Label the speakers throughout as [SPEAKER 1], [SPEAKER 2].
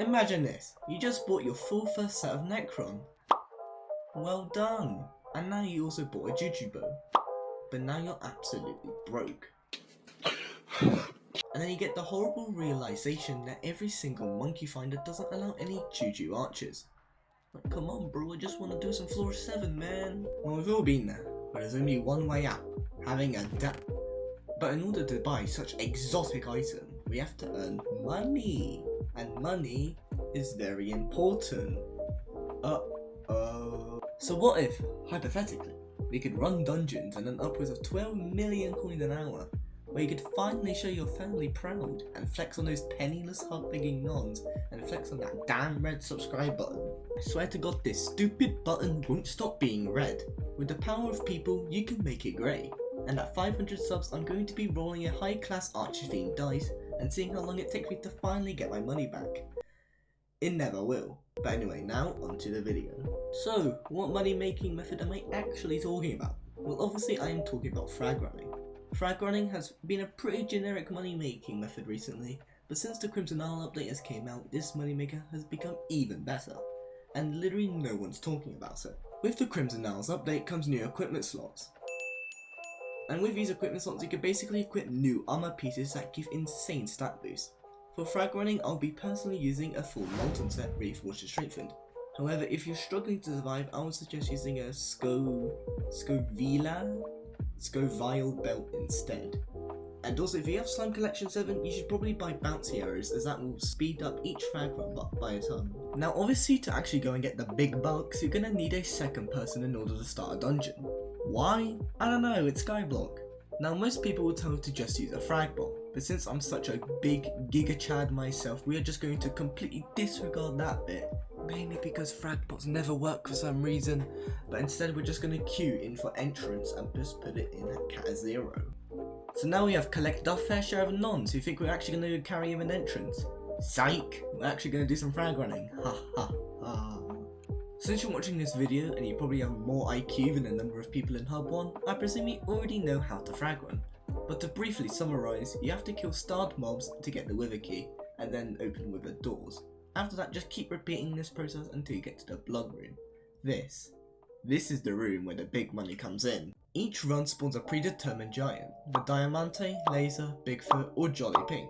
[SPEAKER 1] Imagine this, you just bought your full first set of Necron. Well done. And now you also bought a Juju bow. But now you're absolutely broke. And then you get the horrible realization that every single monkey finder doesn't allow any Juju archers. Like, come on bro, I just want to do some floor 7, man. Well, we've all been there, but there's only one way out, having a dab. But in order to buy such exotic item, we have to earn money. And money is very important. So what if, hypothetically, we could run dungeons and earn upwards of 12 million coins an hour, where you could finally show your family proud and flex on those penniless hard-begging nons and flex on that damn red subscribe button. I swear to God, this stupid button won't stop being red. With the power of people, you can make it grey. And at 500 subs, I'm going to be rolling a high-class archer themed dice and seeing how long it takes me to finally get my money back. It never will. But anyway, now onto the video. So, what money making method am I actually talking about? Well, obviously I am talking about frag running. Frag running has been a pretty generic money making method recently, but since the Crimson Isle update has came out, this money maker has become even better. And literally no one's talking about it. With the Crimson Isles update comes new equipment slots. And with these equipment slots you can basically equip new armor pieces that give insane stat boosts. For frag running, I'll be personally using a full Molten set Reforged and Strengthened. However, if you're struggling to survive, I would suggest using a Scovile belt instead. And also, if you have Slime Collection 7, you should probably buy bouncy arrows, as that will speed up each frag run by a ton. Now obviously, to actually go and get the big bucks, you're gonna need a second person in order to start a dungeon. Why? I don't know, it's Skyblock. Now most people will tell you to just use a frag bot, but since I'm such a big giga chad myself, we are just going to completely disregard that bit. Mainly because frag bots never work for some reason, but instead we're just going to queue in for entrance and just put it in at cat 0. So now we have collected our fair share of nons who think we're actually going to carry him an entrance. Psych! We're actually going to do some frag running. Ha ha ha. Since you're watching this video and you probably have more IQ than a number of people in Hub 1, I presume you already know how to frag run. But to briefly summarise, you have to kill starred mobs to get the wither key, and then open wither doors. After that, just keep repeating this process until you get to the blood room. This is the room where the big money comes in. Each run spawns a predetermined giant, the Diamante, Laser, Bigfoot or Jolly Pink.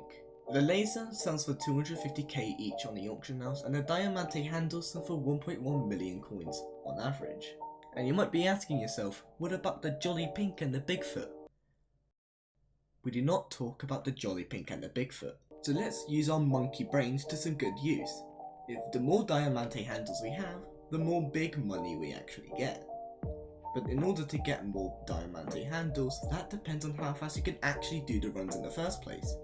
[SPEAKER 1] The Laser sells for 250k each on the auction house, and the Diamante handles sell for 1.1 million coins on average. And you might be asking yourself, what about the Jolly Pink and the Bigfoot? We do not talk about the Jolly Pink and the Bigfoot. So let's use our monkey brains to some good use. If the more Diamante handles we have, the more big money we actually get. But in order to get more Diamante handles, that depends on how fast you can actually do the runs in the first place.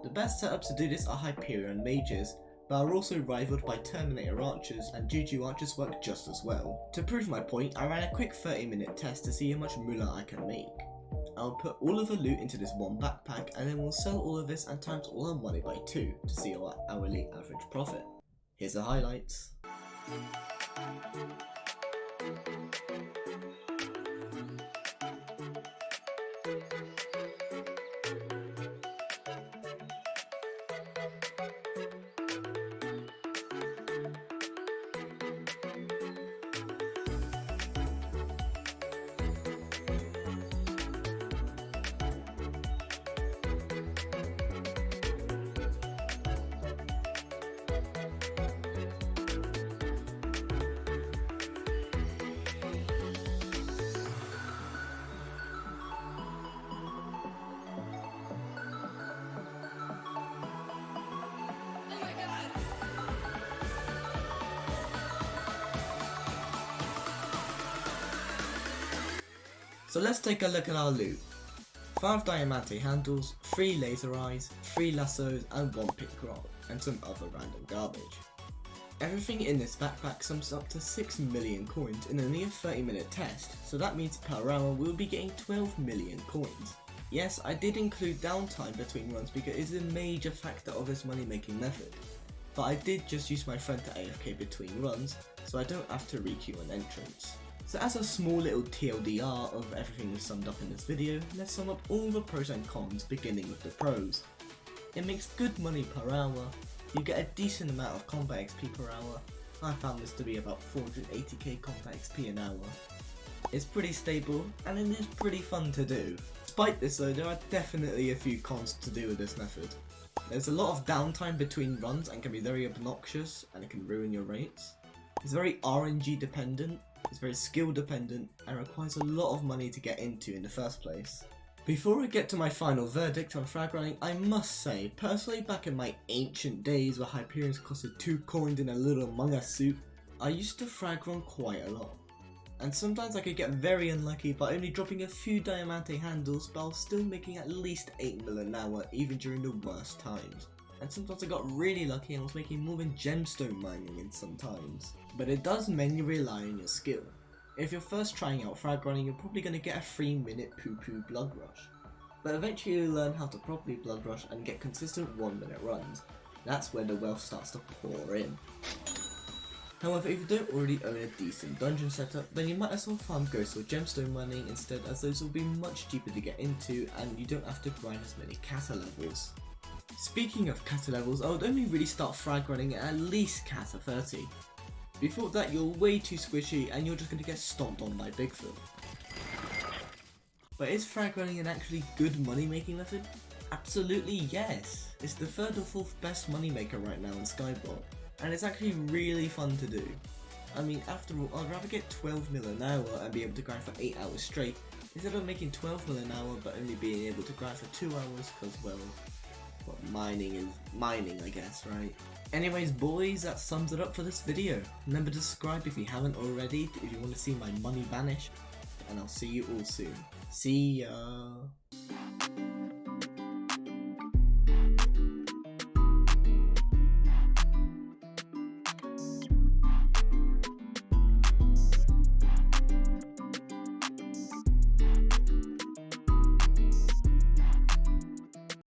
[SPEAKER 1] The best setups to do this are Hyperion mages, but are also rivaled by Terminator archers, and Juju archers work just as well. To prove my point, I ran a quick 30-minute test to see how much moolah I can make. I'll put all of the loot into this one backpack, and then we'll sell all of this and times all our money by 2 to see our hourly average profit. Here's the highlights. So let's take a look at our loot. 5 Diamante handles, 3 laser eyes, 3 lassos and 1 pink rod, and some other random garbage. Everything in this backpack sums up to 6 million coins in only a 30-minute test, so that means per hour we'll be getting 12 million coins. Yes, I did include downtime between runs because it is a major factor of this money making method, but I did just use my friend to AFK between runs, so I don't have to requeue an entrance. So as a small little TLDR of everything we've summed up in this video, let's sum up all the pros and cons beginning with the pros. It makes good money per hour, you get a decent amount of combat XP per hour. I found this to be about 480k combat XP an hour. It's pretty stable and it is pretty fun to do. Despite this though, there are definitely a few cons to do with this method. There's a lot of downtime between runs and can be very obnoxious and it can ruin your rates. It's very RNG dependent, it's very skill dependent and requires a lot of money to get into in the first place. Before I get to my final verdict on frag running, I must say, personally back in my ancient days where Hyperions costed 2 coins in a little Among Us suit, I used to frag run quite a lot. And sometimes I could get very unlucky by only dropping a few diamante handles, but I was still making at least 8 mil an hour even during the worst times. And sometimes I got really lucky and was making more than gemstone mining in some times. But it does mainly rely on your skill. If you're first trying out frag running, you're probably going to get a 3-minute poo-poo blood rush. But eventually you'll learn how to properly blood rush and get consistent 1-minute runs. That's where the wealth starts to pour in. However, if you don't already own a decent dungeon setup, then you might as well farm ghosts or gemstone mining instead, as those will be much cheaper to get into and you don't have to grind as many kata levels. Speaking of kata levels, I would only really start frag running at least kata 30. Before that, you're way too squishy and you're just going to get stomped on by Bigfoot. But is frag running an actually good money making method? Absolutely yes! It's the 3rd or 4th best money maker right now in Skyblock, and it's actually really fun to do. I mean, after all, I'd rather get 12 mil an hour and be able to grind for 8 hours straight, instead of making 12 mil an hour but only being able to grind for 2 hours because, well, mining is mining, I guess, right? Anyways boys, that sums it up for this video. Remember to subscribe if you haven't already, if you want to see my money vanish, and I'll see you all soon. See ya!